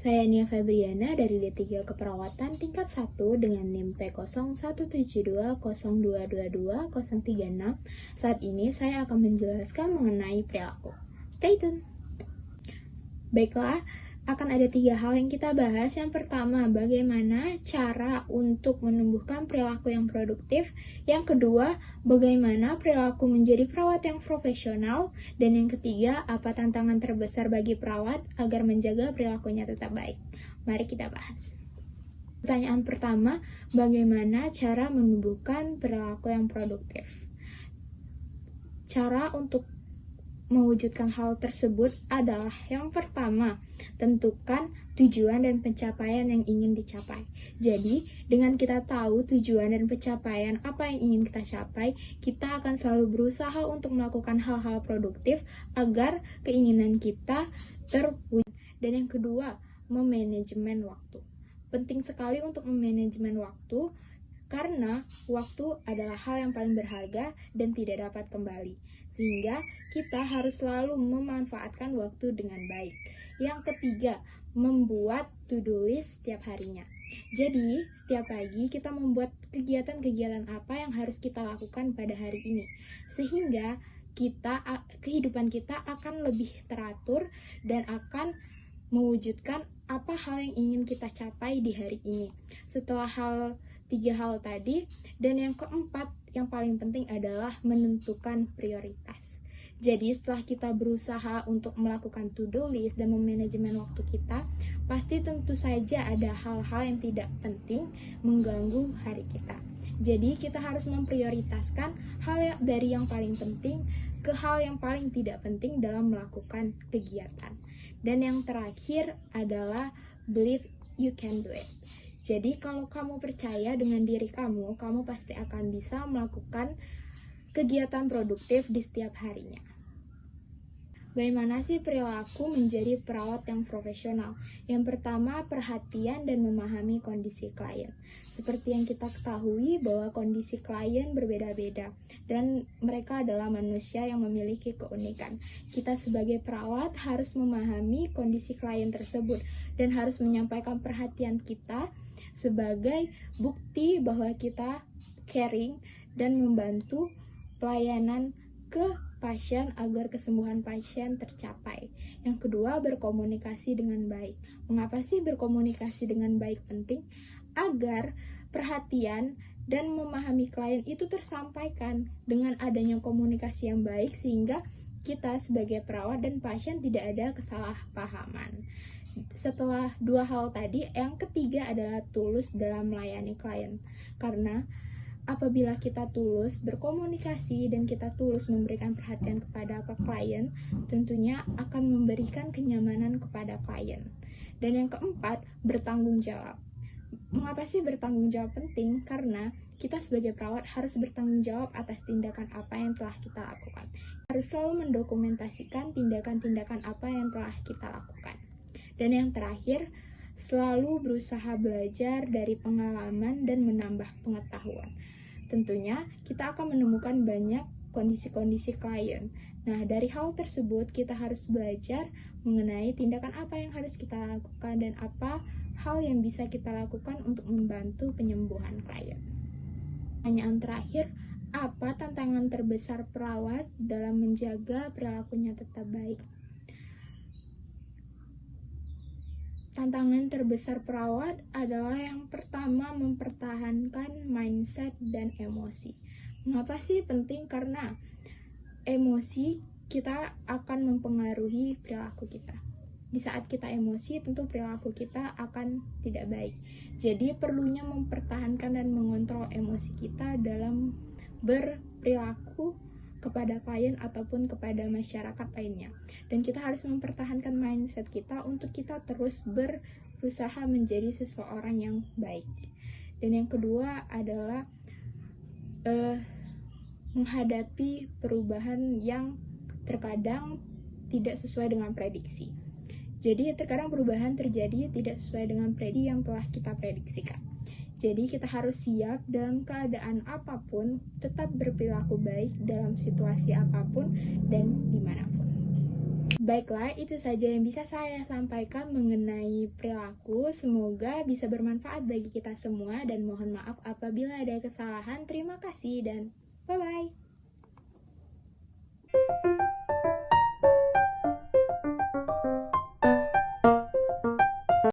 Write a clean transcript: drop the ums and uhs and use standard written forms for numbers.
Saya Nia Febriana dari D3 Keperawatan tingkat 1 dengan NIM P01720222-036. Saat ini saya akan menjelaskan mengenai perilaku. Stay tune! Baiklah, akan ada 3 hal yang kita bahas. Yang pertama, bagaimana cara untuk menumbuhkan perilaku yang produktif. Yang kedua, bagaimana perilaku menjadi perawat yang profesional. Dan yang ketiga, apa tantangan terbesar bagi perawat agar menjaga perilakunya tetap baik. Mari kita bahas. Pertanyaan pertama, bagaimana cara menumbuhkan perilaku yang produktif? Cara untuk mewujudkan hal tersebut adalah yang pertama, tentukan tujuan dan pencapaian yang ingin dicapai. Jadi, dengan kita tahu tujuan dan pencapaian apa yang ingin kita capai, kita akan selalu berusaha untuk melakukan hal-hal produktif agar keinginan kita terwujud. Dan yang kedua, memanajemen waktu. Penting sekali untuk memanajemen waktu, karena waktu adalah hal yang paling berharga dan tidak dapat kembali. Sehingga kita harus selalu memanfaatkan waktu dengan baik. Yang ketiga, membuat to-do list setiap harinya. Jadi, setiap pagi kita membuat kegiatan-kegiatan apa yang harus kita lakukan pada hari ini. Sehingga kehidupan kita akan lebih teratur dan akan mewujudkan apa hal yang ingin kita capai di hari ini. Setelah 3 hal tadi, dan yang keempat yang paling penting adalah menentukan prioritas. Jadi setelah kita berusaha untuk melakukan to-do list dan memanajemen waktu kita, pasti tentu saja ada hal-hal yang tidak penting mengganggu hari kita. Jadi kita harus memprioritaskan hal dari yang paling penting ke hal yang paling tidak penting dalam melakukan kegiatan. Dan yang terakhir adalah believe you can do it. Jadi kalau kamu percaya dengan diri kamu, kamu pasti akan bisa melakukan kegiatan produktif di setiap harinya. Bagaimana sih perilaku menjadi perawat yang profesional? Yang pertama, perhatian dan memahami kondisi klien. Seperti yang kita ketahui bahwa kondisi klien berbeda-beda dan mereka adalah manusia yang memiliki keunikan. Kita sebagai perawat harus memahami kondisi klien tersebut dan harus menyampaikan perhatian kita sebagai bukti bahwa kita caring dan membantu pelayanan ke pasien agar kesembuhan pasien tercapai. Yang kedua, berkomunikasi dengan baik. Mengapa sih berkomunikasi dengan baik penting? Agar perhatian dan memahami klien itu tersampaikan dengan adanya komunikasi yang baik sehingga kita sebagai perawat dan pasien tidak ada kesalahpahaman. Setelah 2 hal tadi, yang ketiga adalah tulus dalam melayani klien. Karena apabila kita tulus berkomunikasi dan kita tulus memberikan perhatian kepada klien, tentunya akan memberikan kenyamanan kepada klien. Dan yang keempat, bertanggung jawab. Mengapa sih bertanggung jawab penting? Karena kita sebagai perawat harus bertanggung jawab atas tindakan apa yang telah kita lakukan. Harus selalu mendokumentasikan tindakan-tindakan apa yang telah kita lakukan. Dan yang terakhir, selalu berusaha belajar dari pengalaman dan menambah pengetahuan. Tentunya, kita akan menemukan banyak kondisi-kondisi klien. Nah, dari hal tersebut, kita harus belajar mengenai tindakan apa yang harus kita lakukan dan apa hal yang bisa kita lakukan untuk membantu penyembuhan klien. Pertanyaan terakhir, apa tantangan terbesar perawat dalam menjaga perilakunya tetap baik? Tantangan terbesar perawat adalah yang pertama, mempertahankan mindset dan emosi. Mengapa sih penting? Karena emosi kita akan mempengaruhi perilaku kita. Di saat kita emosi, tentu perilaku kita akan tidak baik. Jadi perlunya mempertahankan dan mengontrol emosi kita dalam berperilaku kepada klien ataupun kepada masyarakat lainnya. Dan kita harus mempertahankan mindset kita untuk kita terus berusaha menjadi seseorang yang baik. Dan yang kedua adalah menghadapi perubahan yang terkadang tidak sesuai dengan prediksi. Jadi terkadang perubahan terjadi tidak sesuai dengan prediksi yang telah kita prediksikan. Jadi kita harus siap dalam keadaan apapun, tetap berperilaku baik dalam situasi apapun dan dimanapun. Baiklah, itu saja yang bisa saya sampaikan mengenai perilaku. Semoga bisa bermanfaat bagi kita semua dan mohon maaf apabila ada kesalahan. Terima kasih dan bye-bye.